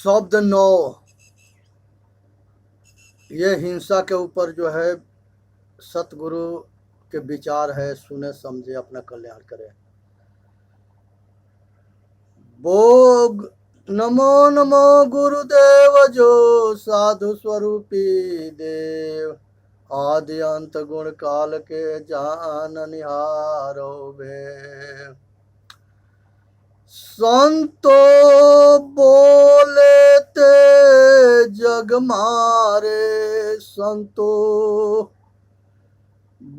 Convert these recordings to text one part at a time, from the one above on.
शब्द 9 ये हिंसा के ऊपर जो है सतगुरु के विचार है। सुने समझे अपना कल्याण करें। भोग नमो नमो गुरुदेव जो साधु स्वरूपी देव आदि अंत गुण काल के जान निहारो बे। संतो बोले ते जग मारे संतो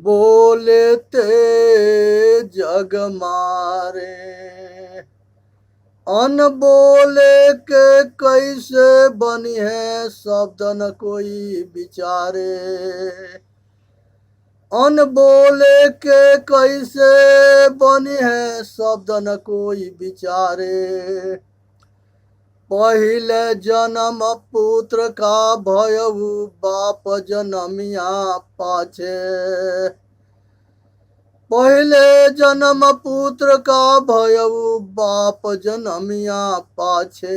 बोले ते जग मारे अन बोले के कैसे बनी है शब्द न कोई विचारे। अन बोले के कैसे बनी है शब्द न कोई विचारे। पहले जन्म पुत्र का भयऊ बाप जनमिया पाछे। पहले जन्म पुत्र का भयऊ बाप जनमिया पाछे।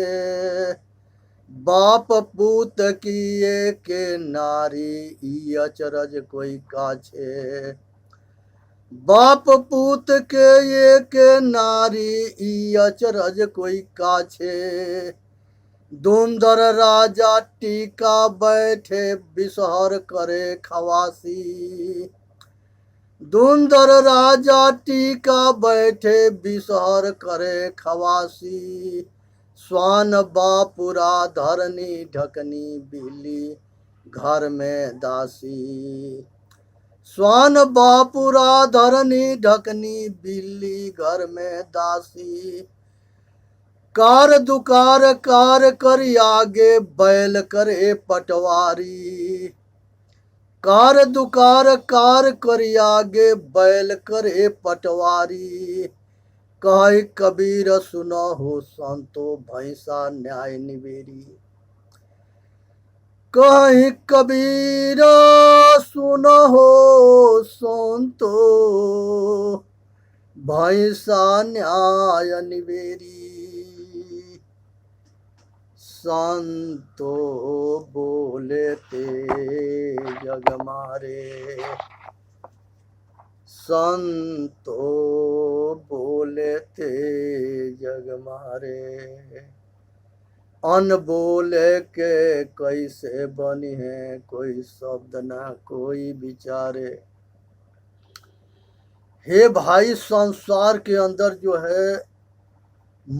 बाप पूत किए के नारी ई अचरज कोई काछे। बाप पूत के ये के नारी ई अचरज कोई काछे। धुंधर राजा टीका बैठे बिसहर करे खवासी। धुंधर राजा टीका बैठे बिसहर करे खवासी। स्वान बापुरा धरनी ढकनी बिल्ली घर में दासी। स्वान बापुरा धरनी ढकनी बिल्ली घर में दासी। कार दुकार कार कर आगे बैल करे पटवारी। कार दुकार कार कर आगे बैल करे पटवारी। कहे कबीर सुनो हो संतो भैंसा न्याय निवेरी। कहे कबीर सुनो हो संतो भैंसा न्याय निवेरी। संतो बोले ते जग मारे। संतो बोले ते जग मारे। अन बोले के कैसे बनी है कोई शब्द ना कोई विचारे। हे भाई संसार के अंदर जो है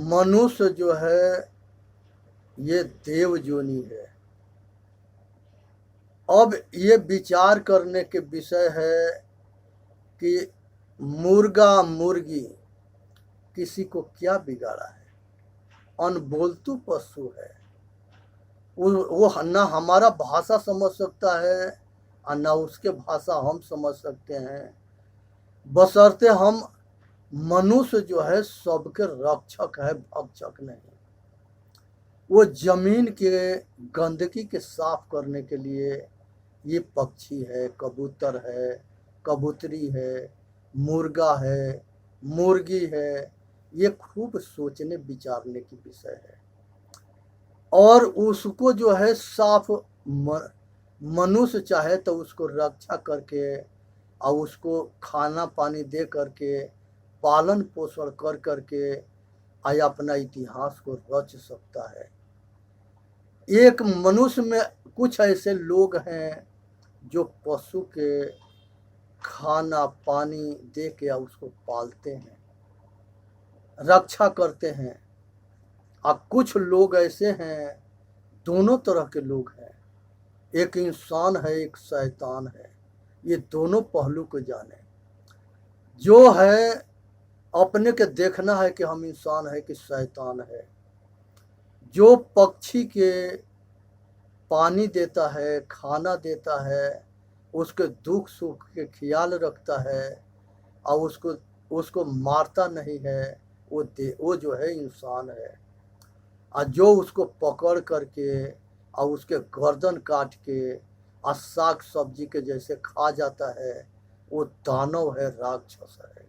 मनुष्य जो है ये देव जोनी है। अब ये विचार करने के विषय है कि मुर्गा मुर्गी किसी को क्या बिगाड़ा है। अनबोलतू पशु है। वो ना हमारा भाषा समझ सकता है और ना उसके भाषा हम समझ सकते हैं। बशर्ते हम मनुष्य जो है सबके रक्षक है, भक्षक नहीं। वो जमीन के गंदगी के साफ करने के लिए ये पक्षी है, कबूतर है, कबूतरी है, मुर्गा है, मुर्गी है। ये खूब सोचने विचारने की विषय है। और उसको जो है साफ मनुष्य चाहे तो उसको रक्षा करके और उसको खाना पानी दे करके पालन पोषण कर करके आया अपना इतिहास को रच सकता है। एक मनुष्य में कुछ ऐसे लोग हैं जो पशु के खाना पानी दे के उसको पालते हैं, रक्षा करते हैं। और कुछ लोग ऐसे हैं, दोनों तरह के लोग हैं। एक इंसान है, एक शैतान है। ये दोनों पहलू को जाने। जो है अपने के देखना है कि हम इंसान है कि शैतान है। जो पक्षी के पानी देता है, खाना देता है, उसके दुख सुख के ख्याल रखता है और उसको मारता नहीं है, वो जो है इंसान है। और जो उसको पकड़ करके और उसके गर्दन काट के और साग सब्जी के जैसे खा जाता है, वो दानव है, राक्षस है।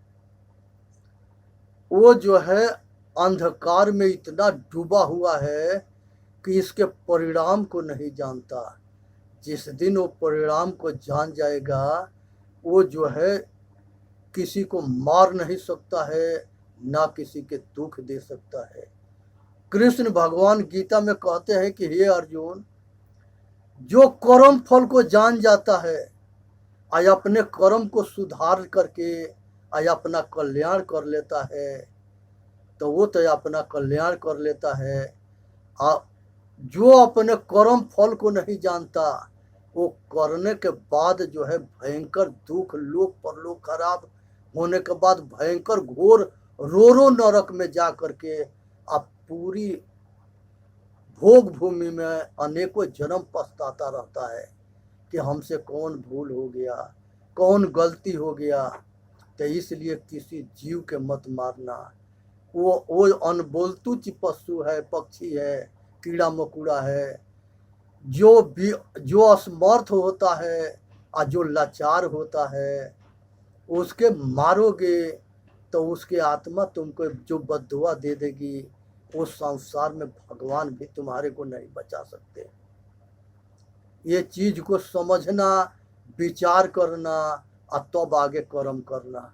वो जो है अंधकार में इतना डूबा हुआ है कि इसके परिणाम को नहीं जानता। जिस दिन वो परिणाम को जान जाएगा, वो जो है किसी को मार नहीं सकता है, ना किसी के दुख दे सकता है। कृष्ण भगवान गीता में कहते हैं कि हे अर्जुन, जो कर्म फल को जान जाता है, आज अपने कर्म को सुधार करके आज अपना कल्याण कर लेता है, तो वो तो अपना कल्याण कर लेता है। जो अपने कर्म फल को नहीं जानता, वो करने के बाद जो है भयंकर दुख, लोक परलोक खराब होने के बाद भयंकर घोर रो नरक में जा करके आप पूरी भोग भूमि में अनेकों जन्म पछताता रहता है कि हमसे कौन भूल हो गया, कौन गलती हो गया। तो इसलिए किसी जीव के मत मारना। वो अनबोलतू पशु है, पक्षी है, कीड़ा मकोड़ा है, जो असमर्थ होता है और जो लाचार होता है, उसके मारोगे तो उसकी आत्मा तुमको जो बद्दुआ दे देगी, उस संसार में भगवान भी तुम्हारे को नहीं बचा सकते। ये चीज को समझना, विचार करना और तब आगे कर्म करना।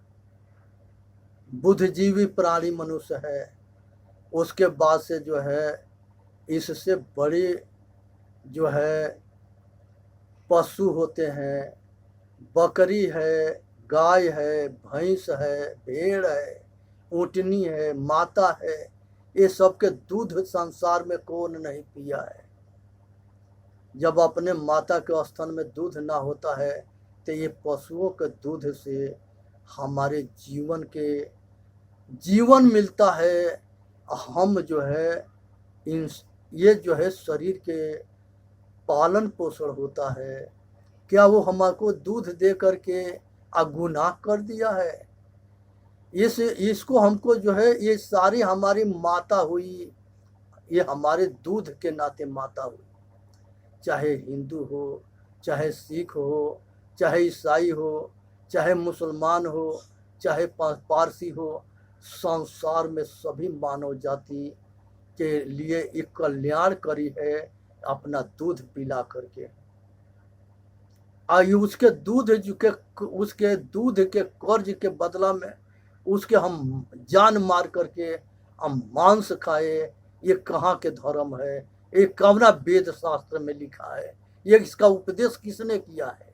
बुद्धिजीवी प्राणी मनुष्य है, उसके बाद से जो है इससे बड़े जो है पशु होते हैं। बकरी है, गाय है, भैंस है, भेड़ है, ऊँटनी है, माता है, ये सब के दूध संसार में कौन नहीं पिया है। जब अपने माता के स्तन में दूध ना होता है, तो ये पशुओं के दूध से हमारे जीवन मिलता है। हम जो है ये जो है शरीर के पालन पोषण होता है। क्या वो हमको दूध दे करके गुनाह कर दिया है? इसको हमको जो है, ये सारी हमारी माता हुई, ये हमारे दूध के नाते माता हुई। चाहे हिंदू हो, चाहे सिख हो, चाहे ईसाई हो, चाहे मुसलमान हो, चाहे पारसी हो, संसार में सभी मानव जाति के लिए एक कल्याण करी है अपना दूध पिला करके। उसके दूध के कर्ज के बदला में उसके हम जान मार करके हम मांस खाए। ये कहाँ के धर्म है? ये कवना वेद शास्त्र में लिखा है? ये इसका उपदेश किसने किया है?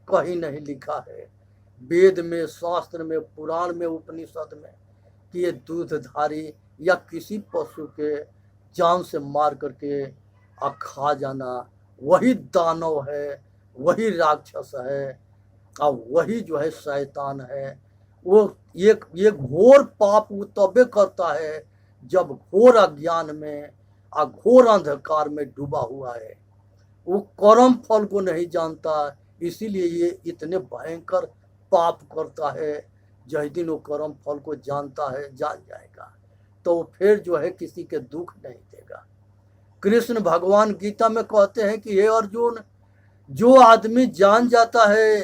कहीं नहीं लिखा है वेद में, शास्त्र में, पुराण में, उपनिषद में कि ये दूधधारी या किसी पशु के जान से मार करके खा जाना वही दानव है, वही राक्षस है और वही जो है शैतान है। वो ये घोर पाप वो तबे करता है जब घोर अज्ञान में घोर अंधकार में डूबा हुआ है। वो कर्म फल को नहीं जानता, इसीलिए ये इतने भयंकर पाप करता है। जिस दिन वो कर्म फल को जान जाएगा तो फिर जो है किसी के दुख नहीं देगा। कृष्ण भगवान गीता में कहते हैं कि हे अर्जुन, जो आदमी जान जाता है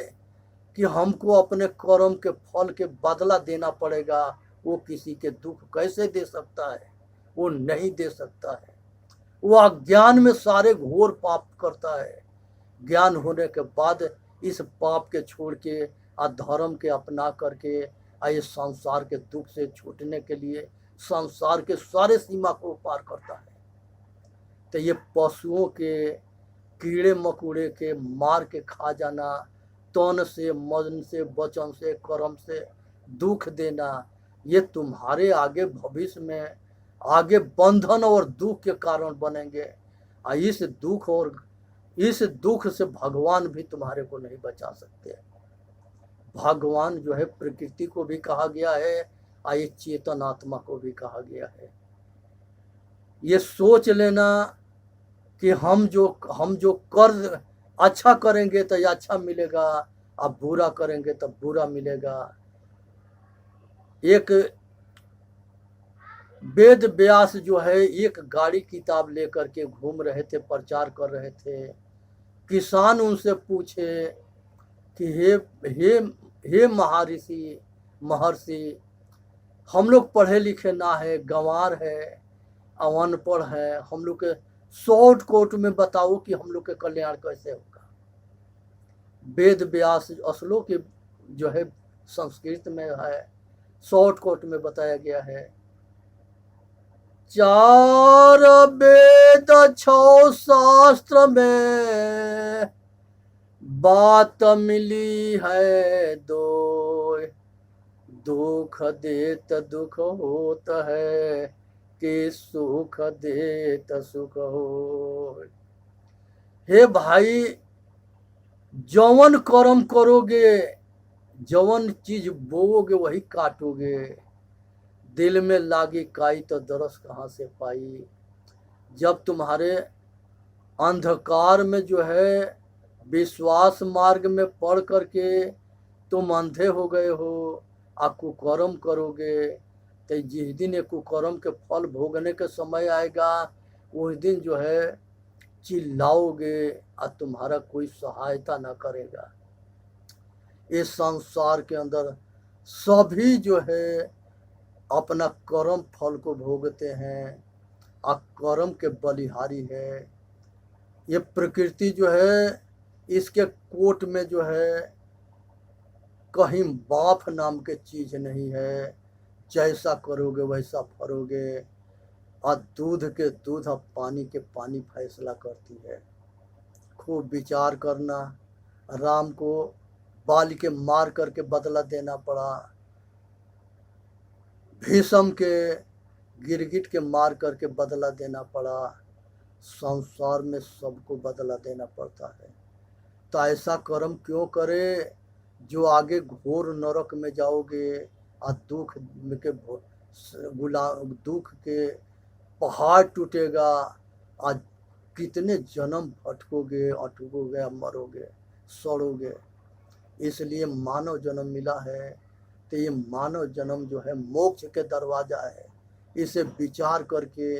कि हमको अपने कर्म के फल के बदला देना पड़ेगा, वो किसी के दुख कैसे दे सकता है? वो नहीं दे सकता है। वो अज्ञान में सारे घोर पाप करता है। ज्ञान होने के बाद इस पाप के छोड़ के धर्म के अपना करके इस संसार के दुख से छूटने के लिए संसार के सारे सीमा को पार करता है। तो ये पशुओं के, कीड़े मकोड़े के मार के खा जाना, तन से, मन से, वचन से, कर्म से दुख देना, ये तुम्हारे आगे भविष्य में आगे बंधन और दुख के कारण बनेंगे। इस दुख से भगवान भी तुम्हारे को नहीं बचा सकते। भगवान जो है प्रकृति को भी कहा गया है और ये चेतन आत्मा को भी कहा गया है। ये सोच लेना कि हम जो कर अच्छा करेंगे तो ये अच्छा मिलेगा, अब बुरा करेंगे तो बुरा मिलेगा। एक वेद व्यास जो है एक गाड़ी किताब लेकर के घूम रहे थे, प्रचार कर रहे थे। किसान उनसे पूछे कि हे महर्षि, हम लोग पढ़े लिखे ना है, गंवार है, अनपढ़ है, हम लोग के शॉर्ट कोट में बताओ कि हम लोग के कल्याण कैसे होगा। वेद व्यास असलों के जो है संस्कृत में है, शॉर्ट कोट में बताया गया है। चार वेद छो शास्त्र में बात मिली है दो, दुख देत दुख होत है कि सुख देत सुख हो। हे भाई, जवन कर्म करोगे, जवन चीज बोओगे वही काटोगे। दिल में लागी काई तो दरस कहाँ से पाई। जब तुम्हारे अंधकार में जो है विश्वास मार्ग में पढ़ करके तुम अंधे हो गए हो, आ कुकर्म करोगे, तो जिस दिन ये कुकर्म के फल भोगने के समय आएगा उस दिन जो है चिल्लाओगे और तुम्हारा कोई सहायता ना करेगा। इस संसार के अंदर सभी जो है अपना कर्म फल को भोगते हैं और कर्म के बलिहारी है। ये प्रकृति जो है इसके कोट में जो है कहीं बाप नाम के चीज नहीं है। जैसा करोगे वैसा फरोगे, और दूध के दूध और पानी के पानी फैसला करती है। खूब विचार करना। राम को बाली के मार करके बदला देना पड़ा, भीष्म के गिरगिट के मार करके बदला देना पड़ा। संसार में सबको बदला देना पड़ता है। तो ऐसा कर्म क्यों करे जो आगे घोर नरक में जाओगे और दुख के पहाड़ टूटेगा और कितने जन्म भटकोगे, अटकोगे, मरोगे, सड़ोगे। इसलिए मानव जन्म मिला है, तो ये मानव जन्म जो है मोक्ष के दरवाजा है। इसे विचार करके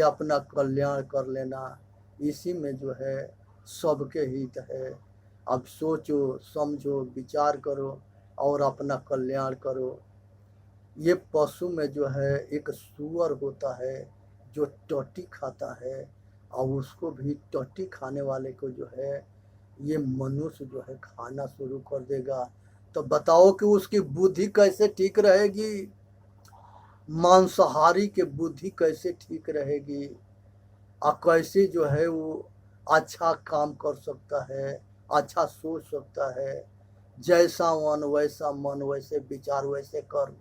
अपना कल्याण कर लेना, इसी में जो है सबके हित है। अब सोचो समझो विचार करो और अपना कल्याण करो। ये पशु में जो है एक सूअर होता है जो टट्टी खाता है, और उसको भी टट्टी खाने वाले को जो है ये मनुष्य जो है खाना शुरू कर देगा। तो बताओ कि उसकी बुद्धि कैसे ठीक रहेगी। मांसाहारी के बुद्धि कैसे ठीक रहेगी, और कैसे जो है वो अच्छा काम कर सकता है, अच्छा सोच सकता है। जैसा मन वैसा मन, वैसे विचार वैसे कर्म।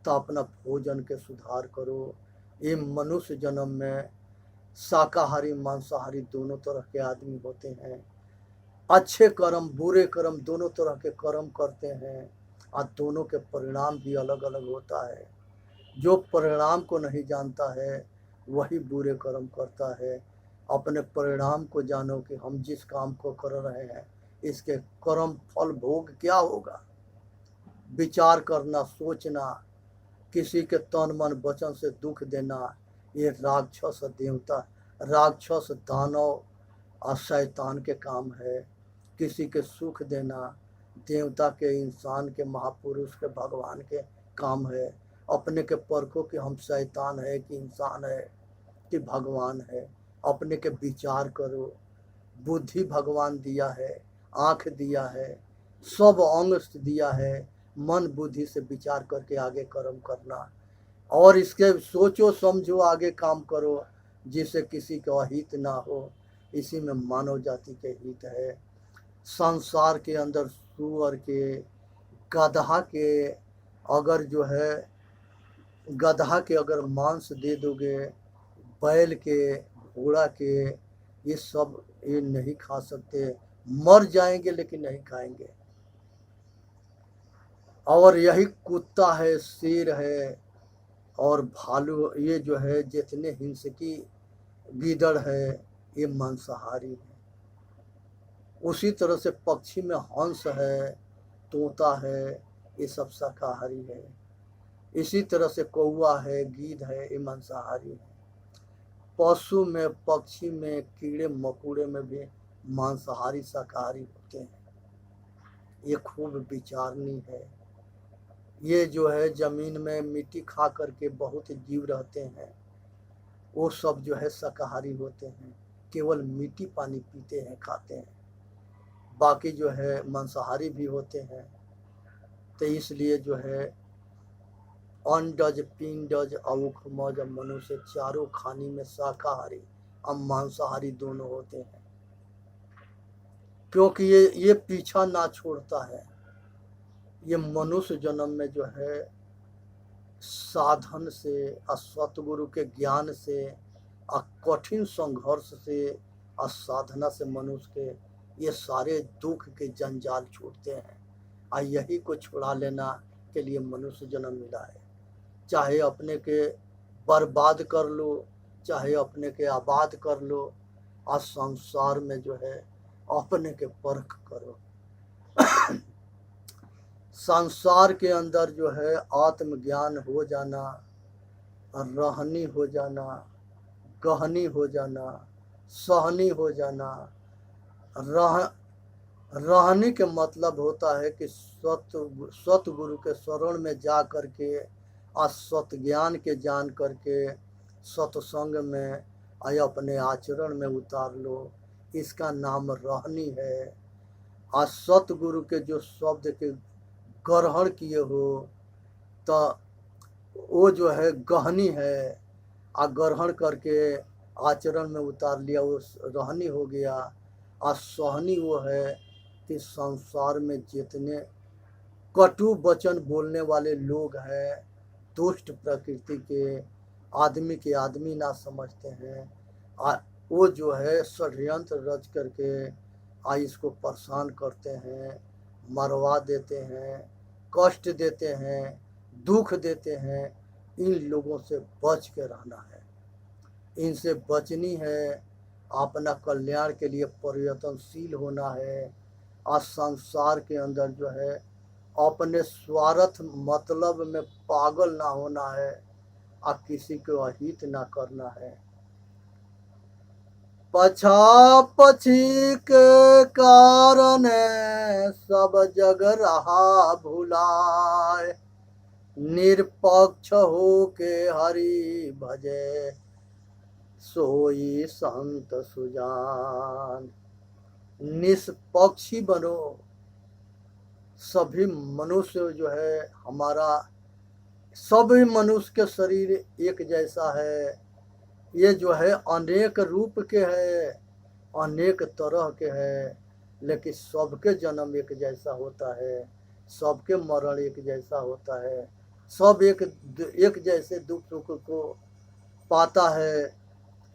तो अपना भोजन के सुधार करो। ये मनुष्य जन्म में शाकाहारी मांसाहारी दोनों तरह के आदमी होते हैं। अच्छे कर्म बुरे कर्म दोनों तरह के कर्म करते हैं, और दोनों के परिणाम भी अलग अलग होता है। जो परिणाम को नहीं जानता है वही बुरे कर्म करता है। अपने परिणाम को जानो कि हम जिस काम को कर रहे हैं इसके कर्म फल भोग क्या होगा। विचार करना, सोचना, किसी के तन मन वचन से दुख देना, ये राक्षस देवता, राक्षस दानव और शैतान के काम है। किसी के सुख देना देवता के, इंसान के, महापुरुष के, भगवान के काम है। अपने के परखो कि हम शैतान है कि इंसान है कि भगवान है। अपने के विचार करो। बुद्धि भगवान दिया है, आँख दिया है, सब अंग दिया है। मन बुद्धि से विचार करके आगे कर्म करना, और इसके सोचो समझो आगे काम करो जिससे किसी का अहित ना हो। इसी में मानव जाति के हित है। संसार के अंदर सूअर के, गधा के, अगर जो है गधा के अगर मांस दे दोगे, बैल के, घोड़ा के, ये सब ये नहीं खा सकते, मर जाएंगे लेकिन नहीं खाएंगे। और यही कुत्ता है, शेर है और भालू, ये जो है जितने हिंसकी गीदड़ है ये मांसाहारी है। उसी तरह से पक्षी में हंस है, तोता है, ये सब शाकाहारी है। इसी तरह से कौवा है, गीध है, ये मांसाहारी है। पशु में, पक्षी में, कीड़े मकोड़े में भी मांसाहारी शाकाहारी होते हैं। ये खूब विचारनी है। ये जो है जमीन में मिट्टी खा करके बहुत जीव रहते हैं। वो सब जो है शाकाहारी होते हैं, केवल मीठी पानी पीते हैं, खाते हैं। बाकी जो है मांसाहारी भी होते हैं। तो इसलिए जो है अंडज, पिंडज, अउखमज, मनुष्य चारों खानी में शाकाहारी और मांसाहारी दोनों होते हैं, क्योंकि ये पीछा ना छोड़ता है। ये मनुष्य जन्म में जो है साधन से और सतगुरु के ज्ञान से और कठिन संघर्ष से और साधना से मनुष्य के ये सारे दुख के जंजाल छूटते हैं। और यही को छुड़ा लेना के लिए मनुष्य जन्म मिला है। चाहे अपने के बर्बाद कर लो, चाहे अपने के आबाद कर लो, और संसार में जो है अपने के परख करो। संसार के अंदर जो है आत्मज्ञान हो जाना, रहनी हो जाना, गहनी हो जाना, सहनी हो जाना। रहनी के मतलब होता है कि सतगुरु के शरण में जा करके और सत ज्ञान के जान करके सत्संग में आय अपने आचरण में उतार लो, इसका नाम रहनी है। और सतगुरु के जो शब्द के ग्रहण किए हो तो वो जो है गहनी है, और ग्रहण करके आचरण में उतार लिया वो रहनी हो गया। और सहनी वो है कि संसार में जितने कटु वचन बोलने वाले लोग हैं, दुष्ट प्रकृति के आदमी ना समझते हैं, वो जो है षड्यंत्र रच करके इसको परेशान करते हैं, मरवा देते हैं, कष्ट देते हैं, दुख देते हैं। इन लोगों से बच के रहना है, इनसे बचनी है, अपना कल्याण के लिए प्रयत्नशील होना है। और संसार के अंदर जो है अपने स्वार्थ मतलब में पागल ना होना है, और किसी को अहित ना करना है। पछा पछी के कारण सब जग रहा भुलाए, निरपक्ष हो के हरि भजे सोई संत सुजान। निष्पक्षी बनो। सभी मनुष्य जो है हमारा, सभी मनुष्य के शरीर एक जैसा है। ये जो है अनेक रूप के है, अनेक तरह के है, लेकिन सबके जन्म एक जैसा होता है, सबके मरण एक जैसा होता है, सब एक जैसे दुख सुख को पाता है।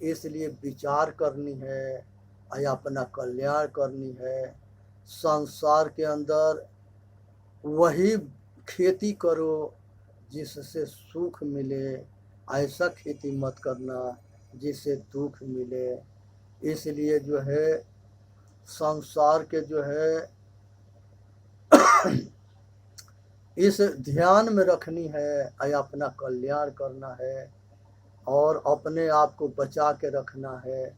इसलिए विचार करनी है और अपना कल्याण करनी है। संसार के अंदर वही खेती करो जिससे सुख मिले, ऐसा खेती मत करना जिससे दुख मिले। इसलिए जो है संसार के जो है इस ध्यान में रखनी है, अपना कल्याण करना है और अपने आप को बचा के रखना है।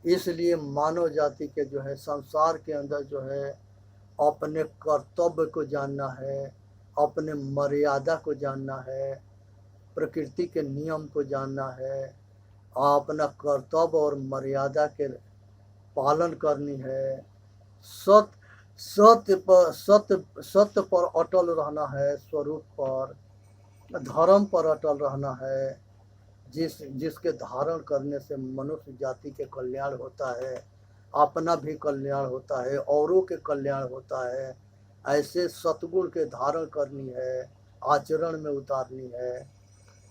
इसलिए मानव जाति के जो है संसार के अंदर जो है अपने कर्तव्य को जानना है, अपने मर्यादा को जानना है, प्रकृति के नियम को जानना है, अपना कर्तव्य और मर्यादा के पालन करनी है। सत्य पर अटल रहना है, स्वरूप पर, धर्म पर अटल रहना है। जिसके धारण करने से मनुष्य जाति के कल्याण होता है, अपना भी कल्याण होता है, औरों के कल्याण होता है। ऐसे सतगुण के धारण करनी है, आचरण में उतारनी है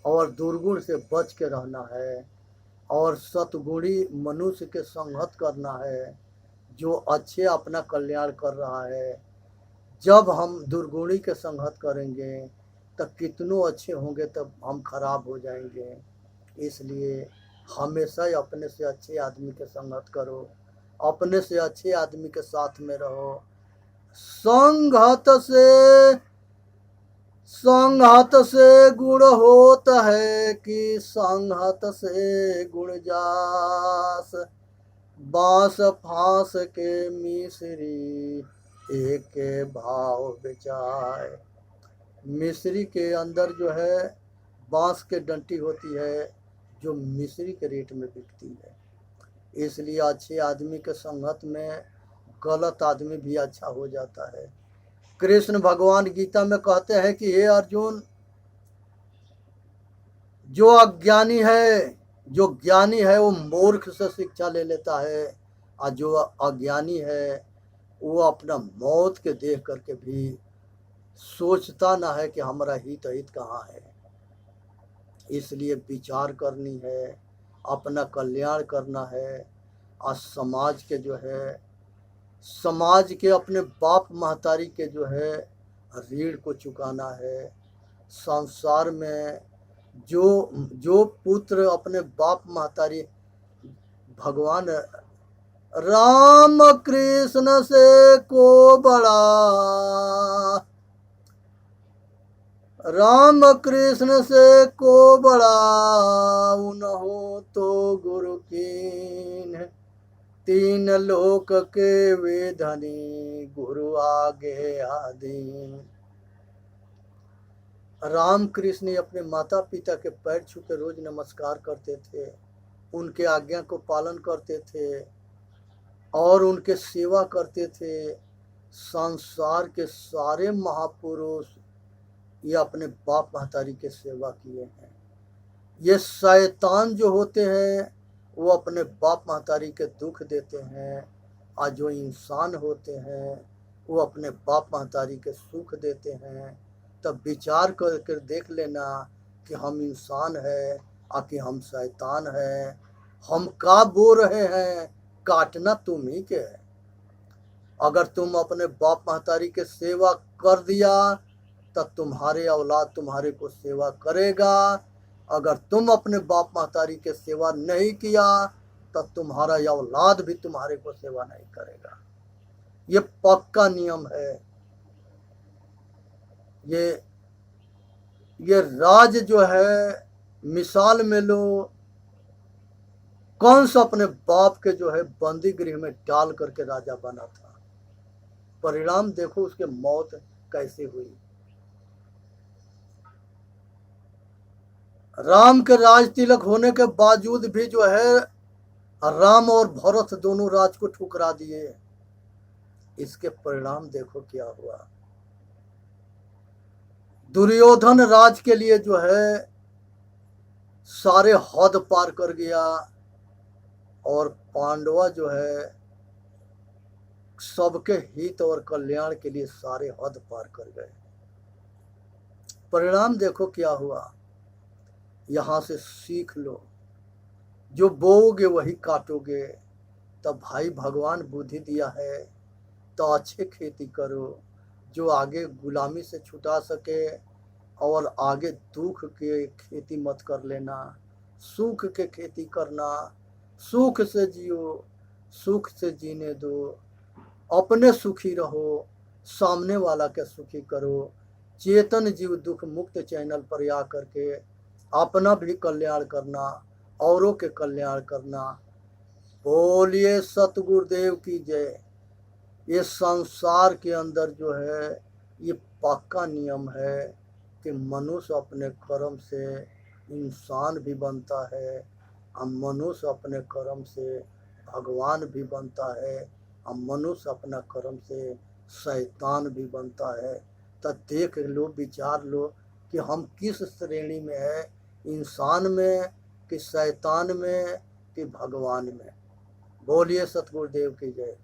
और दुर्गुण से बच के रहना है और सतगुणी मनुष्य के संगत करना है जो अच्छे अपना कल्याण कर रहा है। जब हम दुर्गुणी के संगत करेंगे तब कितनों अच्छे होंगे तब हम खराब हो जाएंगे। इसलिए हमेशा अपने से अच्छे आदमी के संगत करो, अपने से अच्छे आदमी के साथ में रहो। संगत से गुण होता है कि संगत से गुण जास, बांस फांस के मिश्री एक भाव बेचाए। मिश्री के अंदर जो है बांस के डंटी होती है, जो मिश्री के रेट में बिकती है। इसलिए अच्छे आदमी के संगत में गलत आदमी भी अच्छा हो जाता है। कृष्ण भगवान गीता में कहते हैं कि हे अर्जुन, जो अज्ञानी है, जो ज्ञानी है वो मूर्ख से शिक्षा ले लेता है, और जो अज्ञानी है वो अपना मौत के देख करके भी सोचता ना है कि हमारा हित हित कहाँ है। इसलिए विचार करनी है, अपना कल्याण करना है, और समाज के जो है, समाज के अपने बाप महतारी के जो है ऋण को चुकाना है। संसार में जो जो पुत्र अपने बाप महतारी, भगवान राम कृष्ण से को बड़ा, राम कृष्ण से को बड़ा उन्हो तो गुरु कीन, तीन लोक के वे धनी गुरु आगे आदीन। राम कृष्ण अपने माता पिता के पैर छू के रोज नमस्कार करते थे, उनके आज्ञा को पालन करते थे और उनके सेवा करते थे। संसार के सारे महापुरुष ये अपने बाप महतारी के सेवा किए हैं। ये शैतान जो होते हैं वो अपने बाप महतारी के दुख देते हैं, और जो इंसान होते हैं वो अपने बाप महतारी के सुख देते हैं। तब विचार करके देख लेना कि हम इंसान है और कि हम शैतान है। हम का बो रहे हैं, काटना तुम ही के है। अगर तुम अपने बाप महतारी के सेवा कर दिया तब तुम्हारे औलाद तुम्हारे को सेवा करेगा। अगर तुम अपने बाप महतारी के सेवा नहीं किया तब तुम्हारा औलाद भी तुम्हारे को सेवा नहीं करेगा। ये पक्का नियम है। ये राज जो है, मिसाल में लो, कंस अपने बाप के जो है बंदी गृह में डाल करके राजा बना था। परिणाम देखो उसके मौत कैसे हुई। राम के राज तिलक होने के बावजूद भी जो है राम और भरत दोनों राज को ठुकरा दिए। इसके परिणाम देखो क्या हुआ। दुर्योधन राज के लिए जो है सारे हद पार कर गया, और पांडवा जो है सबके हित और कल्याण के लिए सारे हद पार कर गए। परिणाम देखो क्या हुआ। यहां से सीख लो, जो बोओगे वही काटोगे। तब भाई भगवान बुद्धि दिया है तो अच्छे खेती करो, जो आगे गुलामी से छुटा सके, और आगे दुख के खेती मत कर लेना, सुख के खेती करना। सुख से जियो, सुख से जीने दो, अपने सुखी रहो, सामने वाला के सुखी करो। चेतन जीव दुख मुक्त चैनल पर आ करके अपना भी कल्याण करना, औरों के कल्याण करना। बोलिए सतगुरुदेव की जय। ये संसार के अंदर जो है ये पक्का नियम है कि मनुष्य अपने कर्म से इंसान भी बनता है, और मनुष्य अपने कर्म से भगवान भी बनता है, और मनुष्य अपना कर्म से शैतान भी बनता है। तो देख लो, विचार लो कि हम किस श्रेणी में है, इंसान में कि शैतान में कि भगवान में। बोलिए सतगुरुदेव की जय।